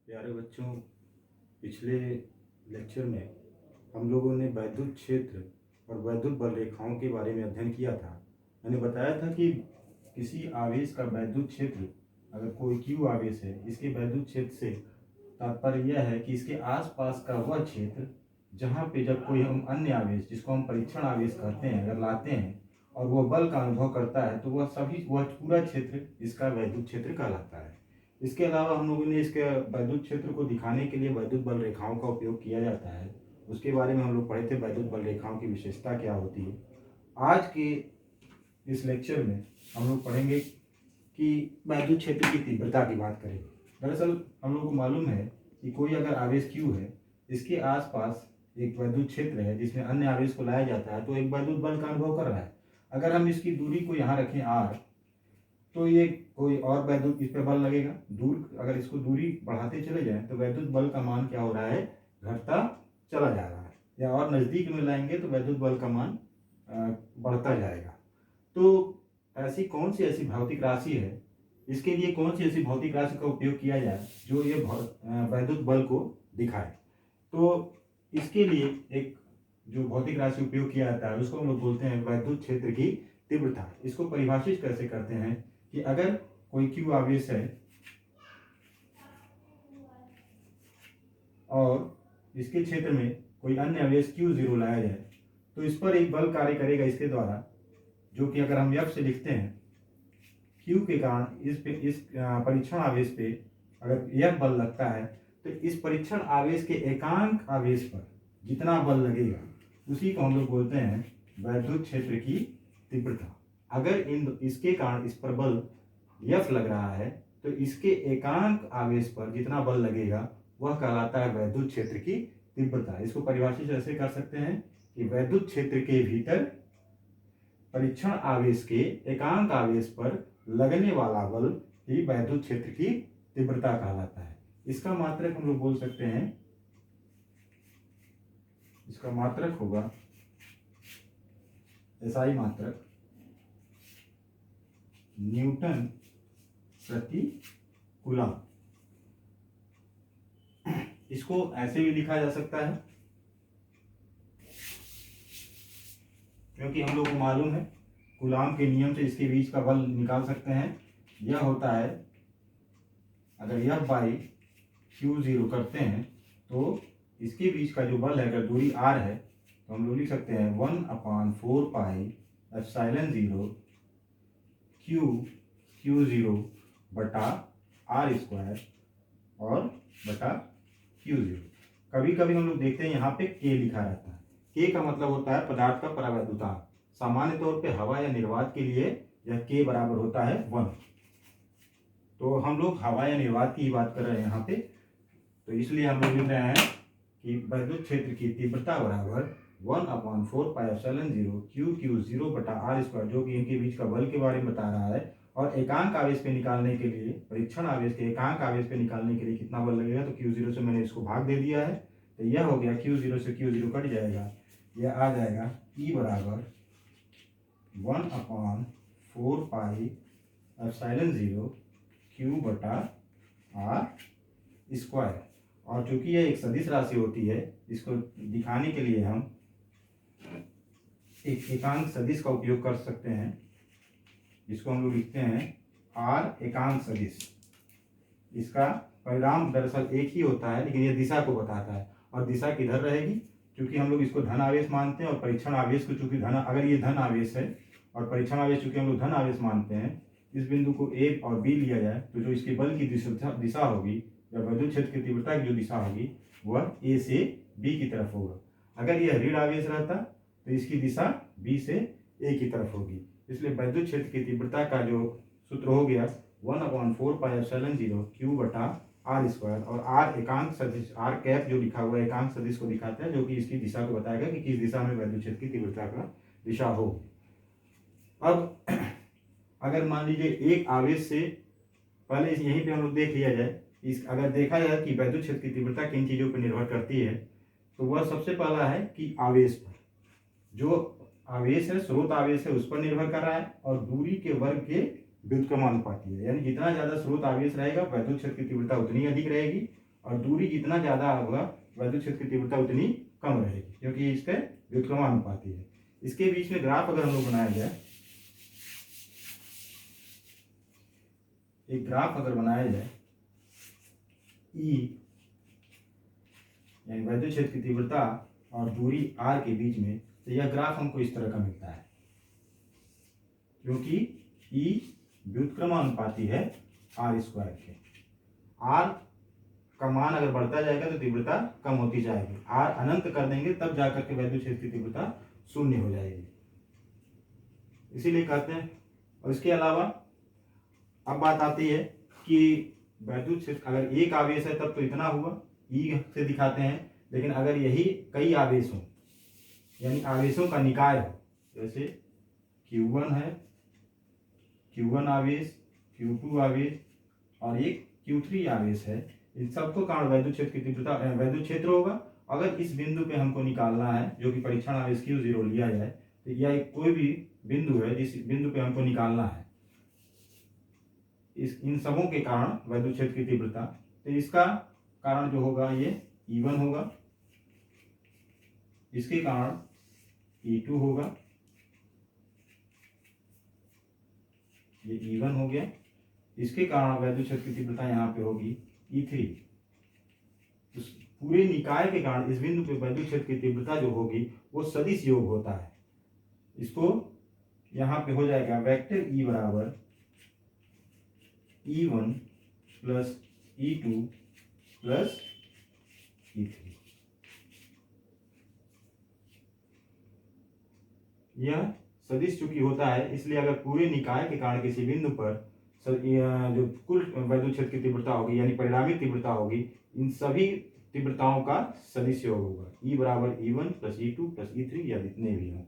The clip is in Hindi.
प्यारे बच्चों, पिछले लेक्चर में हम लोगों ने वैद्युत क्षेत्र और वैद्युत बल रेखाओं के बारे में अध्ययन किया था। मैंने बताया था कि किसी आवेश का वैद्युत क्षेत्र, अगर कोई क्यू आवेश है, इसके वैद्युत क्षेत्र से तात्पर्य यह है कि इसके आसपास का वह क्षेत्र जहाँ पे जब कोई हम अन्य आवेश, जिसको हम परीक्षण आवेश कहते हैं, अगर लाते हैं और वह बल का अनुभव करता है तो वह पूरा क्षेत्र इसका वैद्युत क्षेत्र कहलाता है। इसके अलावा हम लोगों ने इसके वैद्युत क्षेत्र को दिखाने के लिए वैद्युत बल रेखाओं का उपयोग किया जाता है। उसके बारे में हम लोग पढ़े थे, वैद्युत बल रेखाओं की विशेषता क्या होती है। आज के इस लेक्चर में हम लोग पढ़ेंगे कि वैद्युत क्षेत्र की तीव्रता की बात करें। दरअसल हम लोग को मालूम है कि कोई अगर आवेश Q है, इसके आसपास एक वैद्युत क्षेत्र है जिसमें अन्य आवेश को लाया जाता है, तो एक वैद्युत बल का अनुभव कर रहा है। अगर हम इसकी दूरी को यहाँ रखें R, तो ये कोई और वैद्युत इस पर बल लगेगा। अगर इसको दूरी बढ़ाते चले जाएं तो वैद्युत बल का मान क्या हो रहा है, घटता चला जा रहा है। या और नज़दीक में लाएंगे तो वैद्युत बल का मान बढ़ता जाएगा। तो ऐसी कौन सी ऐसी भौतिक राशि है, इसके लिए कौन सी ऐसी भौतिक राशि का उपयोग किया जाए जो ये वैद्युत बल को दिखाए। तो इसके लिए एक जो भौतिक राशि उपयोग किया जाता है उसको हम लोग बोलते हैं वैद्युत क्षेत्र की तीव्रता। इसको परिभाषित कैसे करते हैं कि अगर कोई क्यू आवेश है और इसके क्षेत्र में कोई अन्य आवेश Q0 लाया जाए तो इस पर एक बल कार्य करेगा इसके द्वारा, जो कि अगर हम F से लिखते हैं, Q के कारण इस परीक्षण आवेश पे अगर यह बल लगता है तो इस परीक्षण आवेश के एकांक आवेश पर जितना बल लगेगा उसी को हम लोग बोलते हैं वैद्युत क्षेत्र की तीव्रता। अगर इसके कारण इस पर बल F लग रहा है तो इसके एकांक आवेश पर जितना बल लगेगा वह कहलाता है वैद्युत क्षेत्र की तीव्रता। इसको परिभाषित ऐसे कर सकते हैं कि वैद्युत क्षेत्र के भीतर परीक्षण आवेश के एकांक आवेश पर लगने वाला बल ही वैद्युत क्षेत्र की तीव्रता कहलाता है। इसका मात्रक हम लोग बोल सकते हैं, इसका मात्रक होगा SI मात्रक न्यूटन प्रति कूलम। इसको ऐसे भी लिखा जा सकता है क्योंकि हम लोग को मालूम है कूलम के नियम से इसके बीच का बल निकाल सकते हैं। यह होता है, अगर F बाई Q0 करते हैं तो इसके बीच का जो बल है, अगर दूरी R है तो हम लोग लिख सकते हैं 1/4 पाई एप्सिलॉन 0 Q0 बटा R स्क्वायर और बटा Q0। कभी कभी हम लोग देखते हैं यहाँ पे K लिखा रहता है। K का मतलब होता है पदार्थ का परावैद्युतांक। सामान्य तौर पे हवा या निर्वात के लिए यह K बराबर होता है 1। तो हम लोग हवा या निर्वात की ही बात कर रहे हैं यहाँ पे, तो इसलिए हम लोग लिख रहे हैं कि वैद्युत क्षेत्र की तीव्रता बराबर 1/4 पाई एप्सिलॉन 0 Q0 बटा R स्क्वायर, जो कि इनके बीच का बल के बारे में बता रहा है। और एकांक आवेश पे निकालने के लिए, परीक्षण आवेश के एकांक आवेश पे निकालने के लिए कितना बल लगेगा, तो Q0 से मैंने इसको भाग दे दिया है, तो यह हो गया Q0 से Q0 कट जाएगा, यह आ जाएगा E बराबर 1/4 पाई एप्सिलॉन 0 Q बटा R स्क्वायर। और चूंकि यह एक सदिश राशि होती है, इसको दिखाने के लिए हम एक एकांक सदिश का उपयोग कर सकते हैं, जिसको हम लोग लिखते हैं R एकांक सदिश। इसका परिणाम दरअसल एक ही होता है, लेकिन यह दिशा को बताता है। और दिशा किधर रहेगी, क्योंकि हम लोग इसको धन आवेश मानते हैं और परीक्षण आवेश को चूंकि अगर ये धन आवेश है और परीक्षण आवेश चूंकि हम लोग धन आवेश मानते हैं, इस बिंदु को A और B लिया जाए तो जो इसके बल की दिशा होगी या वैद्युत क्षेत्र की तीव्रता की जो दिशा होगी वह A से B की तरफ होगा। अगर यह ऋण आवेश रहता तो इसकी दिशा B से A की तरफ होगी। इसलिए वैद्युत क्षेत्र की तीव्रता का जो सूत्र हो गया 1/4 पाई एप्सिलॉन 0 Q बटा R स्क्वायर, और R एकांक सदिश, R कैप जो लिखा हुआ है एकांक सदिश को दिखाता है, जो कि इसकी दिशा को बताएगा कि किस दिशा में वैद्युत क्षेत्र की तीव्रता का दिशा हो। अब अगर मान लीजिए एक आवेश से, पहले यहीं पे हम लोग देख लिया जाए, अगर देखा जाए कि वैद्युत क्षेत्र की तीव्रता किन चीज़ों पर निर्भर करती है, तो वह सबसे पहला है कि आवेश पर, जो आवेश है, स्रोत आवेश है, उस पर निर्भर कर रहा है, और दूरी के वर्ग के व्युत्क्रमानुपाती है। यानी जितना ज़्यादा स्रोत आवेश रहेगा वैद्युत क्षेत्र की तीव्रता उतनी अधिक रहेगी, और दूरी जितना ज़्यादा होगा वैद्युत क्षेत्र की तीव्रता उतनी कम रहेगी, क्योंकि इसके व्युत्क्रमानुपाती है। इसके बीच में ग्राफ अगर हम लोग बनाया जाए, एक ग्राफ अगर बनाया जाए ई यानी वैद्युत क्षेत्र की तीव्रता और दूरी r के बीच में, तो यह ग्राफ हमको इस तरह का मिलता है, क्योंकि ई व्युत्क्रमानुपाती है r स्क्वायर के। r का मान अगर बढ़ता जाएगा तो तीव्रता कम होती जाएगी, r अनंत कर देंगे तब जाकर के वैद्युत क्षेत्र की तीव्रता शून्य हो जाएगी, इसीलिए कहते हैं। और इसके अलावा अब बात आती है कि वैद्युत क्षेत्र अगर एक आवेश है तब तो इतना हुआ, ई से दिखाते हैं, लेकिन अगर यही कई आवेश हों यानी आवेशों का निकाय हो, जैसे Q1 है, Q1 आवेश, Q2 आवेश और एक Q3 आवेश है, इन सबको कारण वैद्युत क्षेत्र की तीव्रता वैद्युत क्षेत्र होगा। अगर इस बिंदु पे हमको निकालना है, जो कि परीक्षण आवेश Q0 लिया जाए, तो यह कोई भी बिंदु है जिस बिंदु पे हमको निकालना है इन सबों के कारण वैद्युत क्षेत्र की तीव्रता, तो इसका कारण जो होगा ये E1 होगा, इसके कारण E2 होगा, ये E1 हो गया, इसके कारण वैद्युत क्षेत्र की तीव्रता यहाँ पे होगी E3। तो पूरे निकाय के कारण इस बिंदु पे वैद्युत क्षेत्र की तीव्रता जो होगी वो सदिश योग होता है। इसको यहाँ पे हो जाएगा वेक्टर E बराबर E1 plus E2 plus E3। यह सदिश चूंकि होता है, इसलिए अगर पूरे निकाय के कारण किसी बिंदु पर जो कुल वैद्युत क्षेत्र की तीव्रता होगी यानी परिणामी तीव्रता होगी, इन सभी तीव्रताओं का सदिश योग होगा, E बराबर E1 plus E2 plus E3 या जितने भी हों।